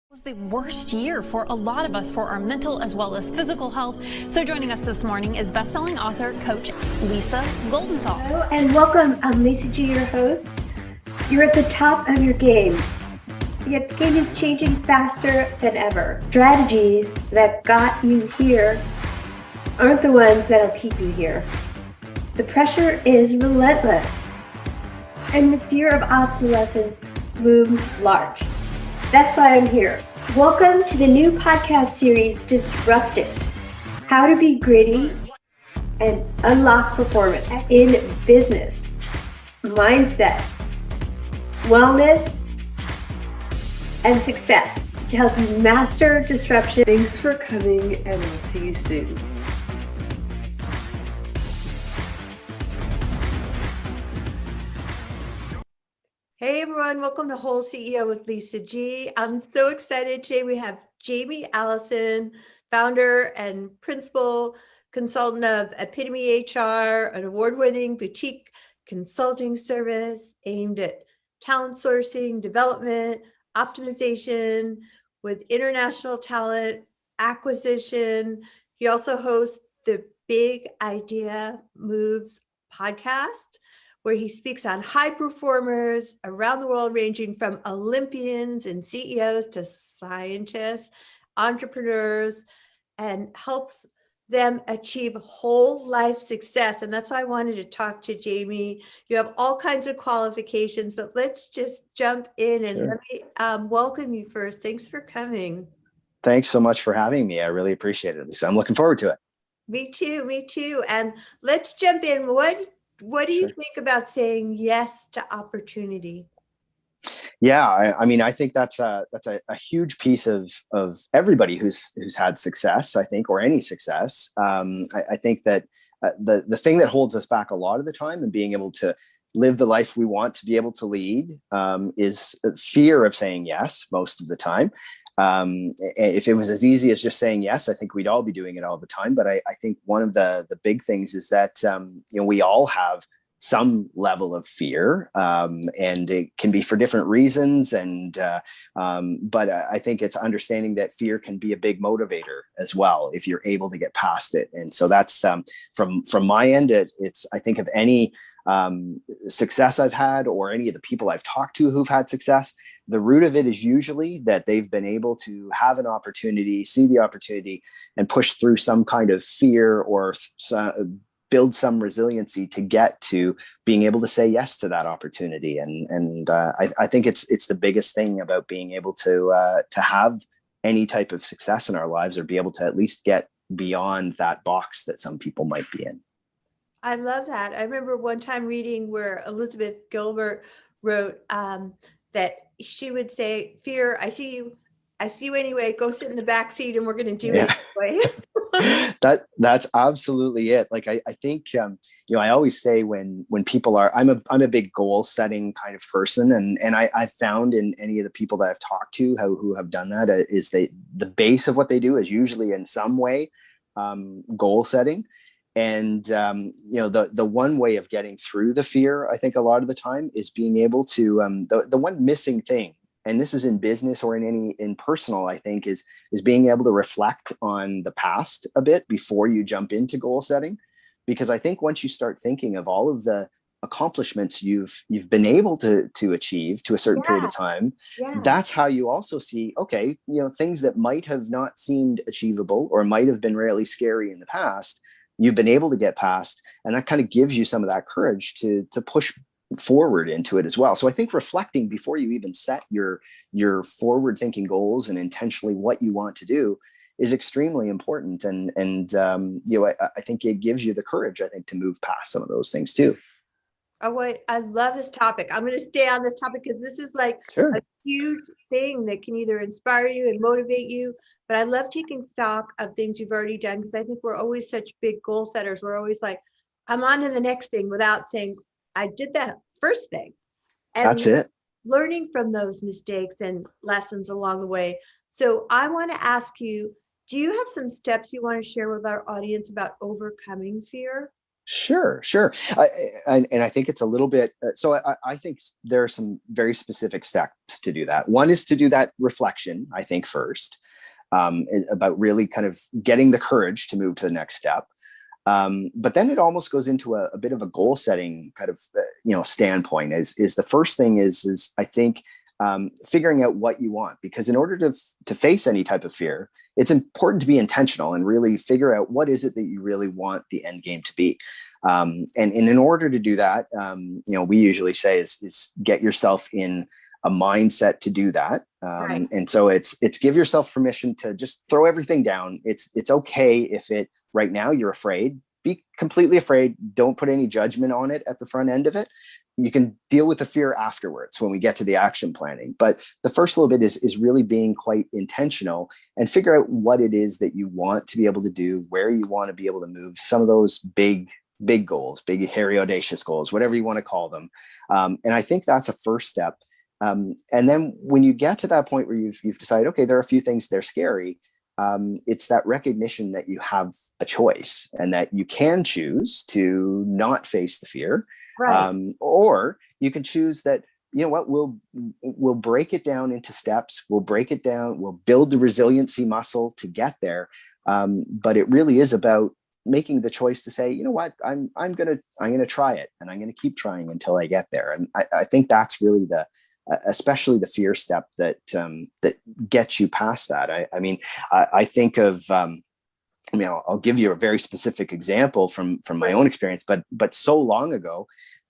Was the worst year for a lot of us for our mental as well as physical health. So joining us this morning is best-selling author, coach Lisa Goldenthal. Hello and welcome. I'm Lisa G, your host. You're at the top of your game, yet the game is changing faster than ever. Strategies that got you here aren't the ones that'll keep you here. The pressure is relentless, and the fear of obsolescence looms large. That's why I'm here. Welcome to the new podcast series, Disrupted: How to Be Gritty and Unlock Performance in Business, Mindset, Wellness, and Success to help you master disruption. Thanks for coming, and I'll see you soon. Hey everyone, welcome to WholeCEO with Lisa G. I'm so excited. Today we have Allison, founder and principal consultant of Epitome.HR, an award-winning boutique consulting service aimed at talent sourcing, development, optimization with international talent acquisition. He also hosts the Big Idea Moves podcast, where he speaks on high performers around the world, ranging from Olympians and CEOs to scientists, entrepreneurs, and helps them achieve whole life success. And that's why I wanted to talk to Jamie. You have all kinds of qualifications, but let's just jump in and Sure. let me welcome you first. Thanks for coming. Thanks so much for having me. I really appreciate it, Lisa. I'm looking forward to it. Me too. And let's jump in. What do you think about saying yes to opportunity? Yeah, I mean, I think that's a huge piece of everybody who's had success, I think, or any success. I think that the thing that holds us back a lot of the time in being able to live the life we want to be able to lead is fear of saying yes most of the time. If it was as easy as just saying yes, I think we'd all be doing it all the time. But I think one of the big things is that we all have some level of fear, and it can be for different reasons. But I think it's understanding that fear can be a big motivator as well if you're able to get past it. And so that's from my end. It's I think of any success I've had or any of the people I've talked to who've had success, the root of it is usually that they've been able to have an opportunity, see the opportunity, and push through some kind of fear or build some resiliency to get to being able to say yes to that opportunity. And I think it's the biggest thing about being able to have any type of success in our lives, or be able to at least get beyond that box that some people might be in. I love that. I remember one time reading where Elizabeth Gilbert wrote that she would say, "Fear, I see you anyway. Go sit in the back seat, and we're going to do it anyway." That's absolutely it. Like I think I always say when people are, I'm a big goal setting kind of person, and I've found in any of the people that I've talked to who have done that is the base of what they do is usually in some way goal setting. And, the one way of getting through the fear, I think a lot of the time, is being able to, the one missing thing, and this is in business or in personal, I think, is being able to reflect on the past a bit before you jump into goal setting. Because I think once you start thinking of all of the accomplishments you've been able to achieve to a certain period of time, that's how you also see, okay, things that might have not seemed achievable or might have been really scary in the past, you've been able to get past, and that kind of gives you some of that courage to push forward into it as well. So I think reflecting before you even set your forward thinking goals and intentionally what you want to do is extremely important. And I think it gives you the courage, I think, to move past some of those things too. Oh, wait, I love this topic. I'm going to stay on this topic because this is like a huge thing that can either inspire you and motivate you. But I love taking stock of things you've already done, because I think we're always such big goal setters. We're always like, I'm on to the next thing without saying, I did that first thing. And that's it. Learning from those mistakes and lessons along the way. So I want to ask you, do you have some steps you want to share with our audience about overcoming fear? Sure. And I think it's a little bit, I think there are some very specific steps to do that. One is to do that reflection, I think, first, about really kind of getting the courage to move to the next step. But then it almost goes into a bit of a goal setting kind of, standpoint is the first thing is I think, figuring out what you want, because in order to face any type of fear, it's important to be intentional and really figure out what is it that you really want the end game to be. And in order to do that, we usually say is get yourself in a mindset to do that. Right. And so it's give yourself permission to just throw everything down. It's okay if right now you're afraid, be completely afraid. Don't put any judgment on it at the front end of it. You can deal with the fear afterwards when we get to the action planning. But the first little bit is really being quite intentional and figure out what it is that you want to be able to do, where you want to be able to move some of those big goals, big, hairy, audacious goals, whatever you want to call them. And I think that's a first step. And then when you get to that point where you've decided, okay, there are a few things that are scary. It's that recognition that you have a choice and that you can choose to not face the fear. Right. Or you can choose that, you know what, we'll break it down into steps. We'll break it down. We'll build the resiliency muscle to get there. But it really is about making the choice to say, you know what, I'm gonna try it, and I'm gonna keep trying until I get there. And I think that's really especially the fear step that gets you past that. I think of, I'll give you a very specific example from my own experience, but so long ago,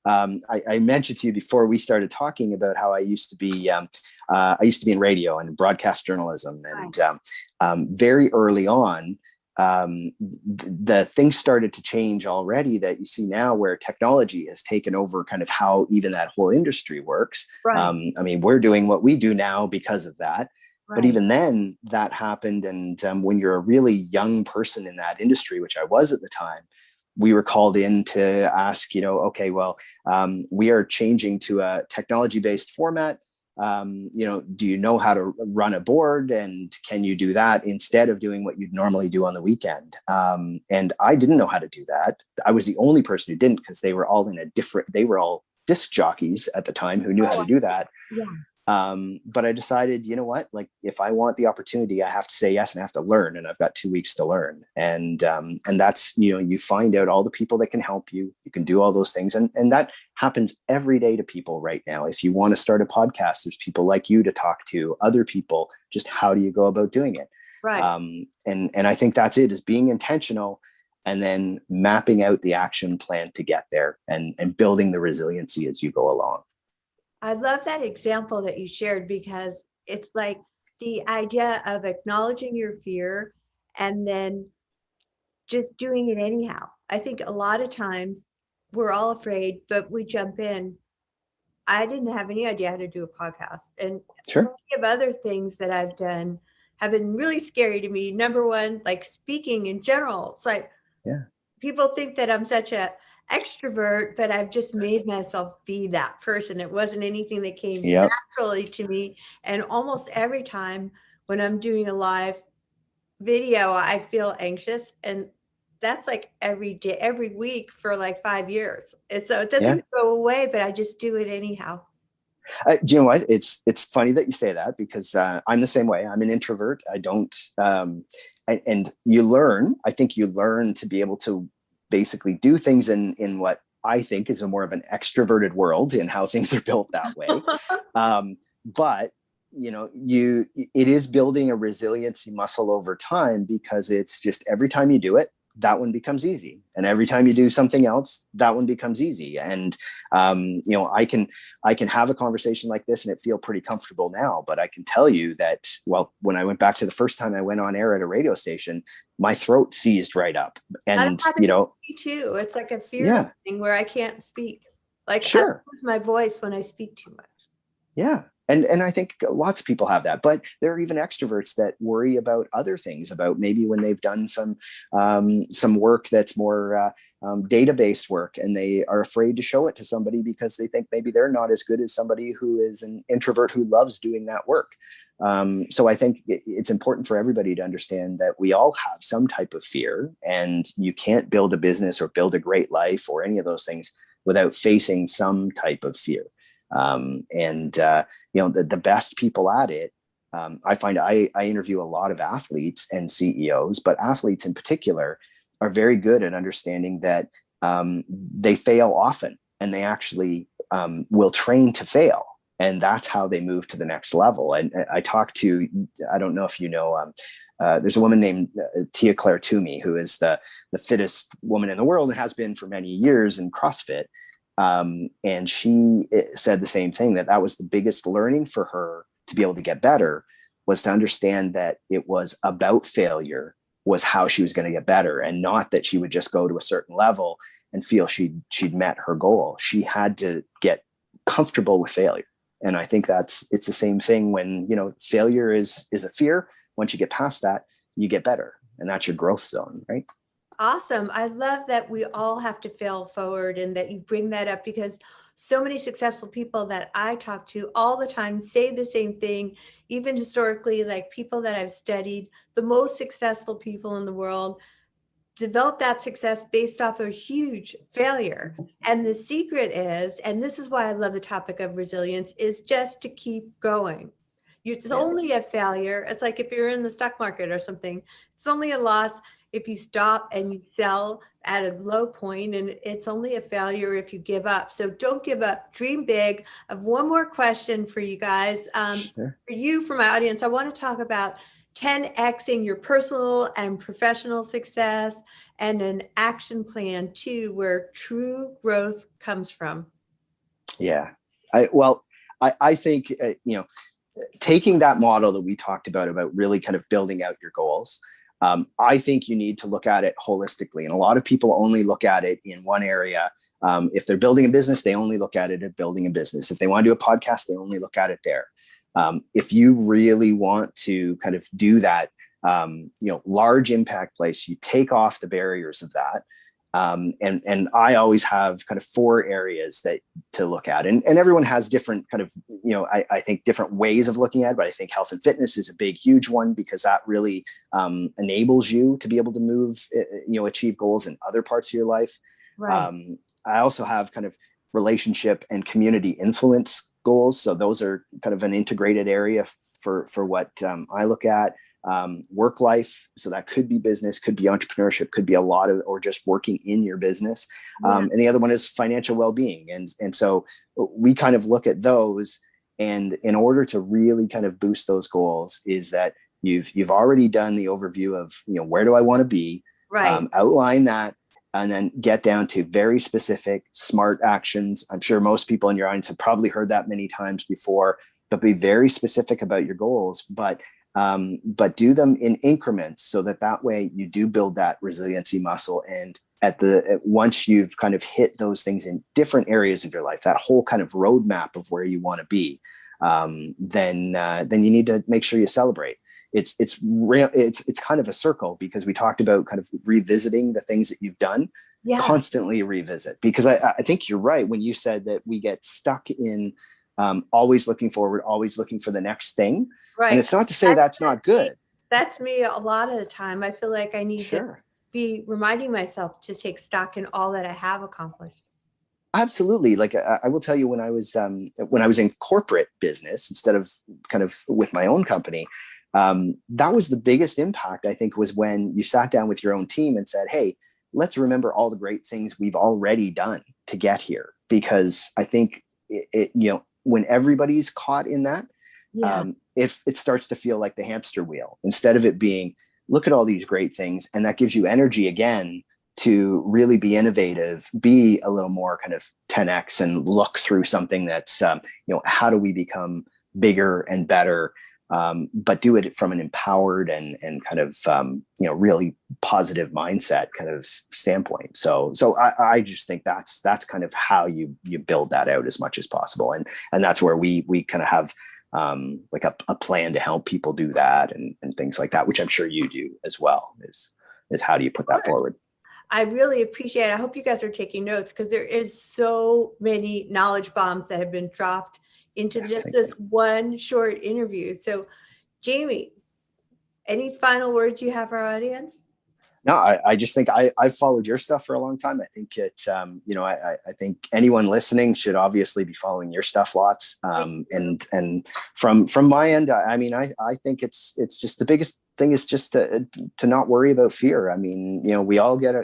I mentioned to you before we started talking about how I used to be in radio and broadcast journalism, and very early on, the things started to change already that you see now, where technology has taken over kind of how even that whole industry works. Right. We're doing what we do now because of that. Right. But even then that happened. And when you're a really young person in that industry, which I was at the time, we were called in to ask, okay, well, we are changing to a technology-based format. Do you know how to run a board, and can you do that instead of doing what you'd normally do on the weekend? And I didn't know how to do that. I was the only person who didn't, because they were all they were all disc jockeys at the time who knew how to do that. Yeah. But I decided, you know what, like, if I want the opportunity, I have to say yes, and I have to learn, and I've got 2 weeks to learn. And that's, you find out all the people that can help you. You can do all those things. And that happens every day to people right now. If you want to start a podcast, there's people like you to talk to, other people. Just how do you go about doing it? Right. And I think that's it, is being intentional, and then mapping out the action plan to get there, and building the resiliency as you go along. I love that example that you shared, because it's like the idea of acknowledging your fear and then just doing it anyhow. I think a lot of times we're all afraid, but we jump in. I didn't have any idea how to do a podcast, and Sure. plenty of other things that I've done have been really scary to me. Number one, like speaking in general. It's like, Yeah. people think that I'm such a extrovert, but I've just made myself be that person. It wasn't anything that came Yep. naturally to me. And almost every time when I'm doing a live video, I feel anxious. And that's like every day, every week for like 5 years. And so it doesn't go away, but I just do it anyhow. Do you know what? It's funny that you say that, because I'm the same way. I'm an introvert. I don't, and you learn. I think you learn to be able to basically do things in what I think is a more of an extroverted world, in how things are built that way. But it is building a resiliency muscle over time, because it's just every time you do it, that one becomes easy. And every time you do something else, that one becomes easy. And, I can have a conversation like this and it feel pretty comfortable now, but I can tell you that, well, when I went back to the first time I went on air at a radio station, my throat seized right up. And, me too. It's like a fear thing where I can't speak. Like, sure. I lose my voice when I speak too much. Yeah. And I think lots of people have that, but there are even extroverts that worry about other things, about maybe when they've done some work that's more database work, and they are afraid to show it to somebody because they think maybe they're not as good as somebody who is an introvert who loves doing that work. So I think it's important for everybody to understand that we all have some type of fear, and you can't build a business or build a great life or any of those things without facing some type of fear. The best people at it, I find I interview a lot of athletes and CEOs, but athletes in particular are very good at understanding that they fail often, and they actually will train to fail. And that's how they move to the next level. And I talked to, I don't know if you know, there's a woman named Tia Claire Toomey, who is the fittest woman in the world and has been for many years in CrossFit. And she said the same thing, that was the biggest learning for her to be able to get better, was to understand that it was about failure was how she was going to get better, and not that she would just go to a certain level and feel she'd met her goal. She had to get comfortable with failure. And I think it's the same thing when, failure is a fear. Once you get past that, you get better, and that's your growth zone, right? Awesome. I love that we all have to fail forward, and that you bring that up, because so many successful people that I talk to all the time say the same thing. Even historically, like people that I've studied, the most successful people in the world develop that success based off a huge failure. And the secret is, and this is why I love the topic of resilience, is just to keep going. It's only a failure. It's like if you're in the stock market or something, it's only a loss if you stop and you sell at a low point, and it's only a failure if you give up. So don't give up, dream big. I have one more question for you guys. Sure. For my audience, I want to talk about 10xing your personal and professional success, and an action plan too, where true growth comes from. Yeah. I think, taking that model that we talked about really kind of building out your goals, I think you need to look at it holistically. And a lot of people only look at it in one area. If they're building a business, they only look at it at building a business. If they want to do a podcast, they only look at it there. If you really want to kind of do that, large impact place, you take off the barriers of that. And I always have kind of 4 areas to look at, and everyone has different kind of, I think different ways of looking at it, but I think health and fitness is a big, huge one, because that really enables you to be able to move, achieve goals in other parts of your life. Right. I also have kind of relationship and community influence goals. So those are kind of an integrated area for what I look at. Work life. So that could be business, could be entrepreneurship, could be a lot of, or just working in your business. And the other one is financial well-being. And so we kind of look at those, and in order to really kind of boost those goals is that you've already done the overview of, where do I want to be? Right. Outline that, and then get down to very specific, smart actions. I'm sure most people in your audience have probably heard that many times before, but be very specific about your goals, but do them in increments, so that way you do build that resiliency muscle. And once you've kind of hit those things in different areas of your life, that whole kind of roadmap of where you want to be, then you need to make sure you celebrate. It's real. It's kind of a circle, because we talked about kind of revisiting the things that you've done. Constantly revisit, because I think you're right when you said that we get stuck in always looking forward, always looking for the next thing. Right. And it's not to say that's not good. That's me a lot of the time. I feel like I need to be reminding myself to take stock in all that I have accomplished. Absolutely. Like I will tell you, when I was in corporate business instead of kind of with my own company, that was the biggest impact, I think, was when you sat down with your own team and said, hey, let's remember all the great things we've already done to get here. Because I think when everybody's caught in that, if it starts to feel like the hamster wheel, instead of it being, look at all these great things, and that gives you energy again to really be innovative, be a little more kind of 10x, and look through something that's, how do we become bigger and better, but do it from an empowered and kind of, really positive mindset kind of standpoint. So I just think that's kind of how you build that out as much as possible. And that's where we kind of have like a plan to help people do that and things like that, which I'm sure you do as well, is how do you put that forward? I really appreciate it. I hope you guys are taking notes, because there is so many knowledge bombs that have been dropped into just this one short interview. So Jamie, any final words you have for our audience? No, I just think I've followed your stuff for a long time. I think I think anyone listening should obviously be following your stuff lots. And from my end, I mean, I think it's just the biggest thing is just to not worry about fear. I mean, we all get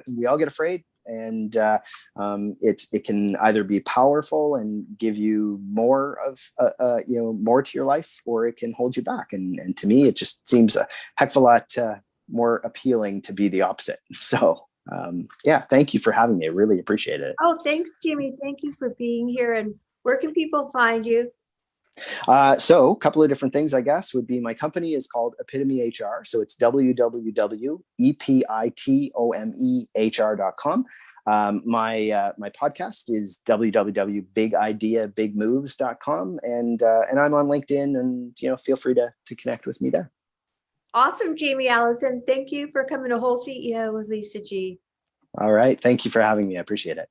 afraid, and it can either be powerful and give you more of more to your life, or it can hold you back. And to me, it just seems a heck of a lot more appealing to be the opposite. So thank you for having me. I really appreciate it. Oh, thanks, Jamie. Thank you for being here. And where can people find you? So a couple of different things, I guess, would be my company is called epitome.HR. So it's www.epitome.HR.com. My podcast is www.bigideabigmoves.com. And I'm on LinkedIn, and feel free to connect with me there. Awesome, Jamie Allison. Thank you for coming to WholeCEO with Lisa G. All right. Thank you for having me. I appreciate it.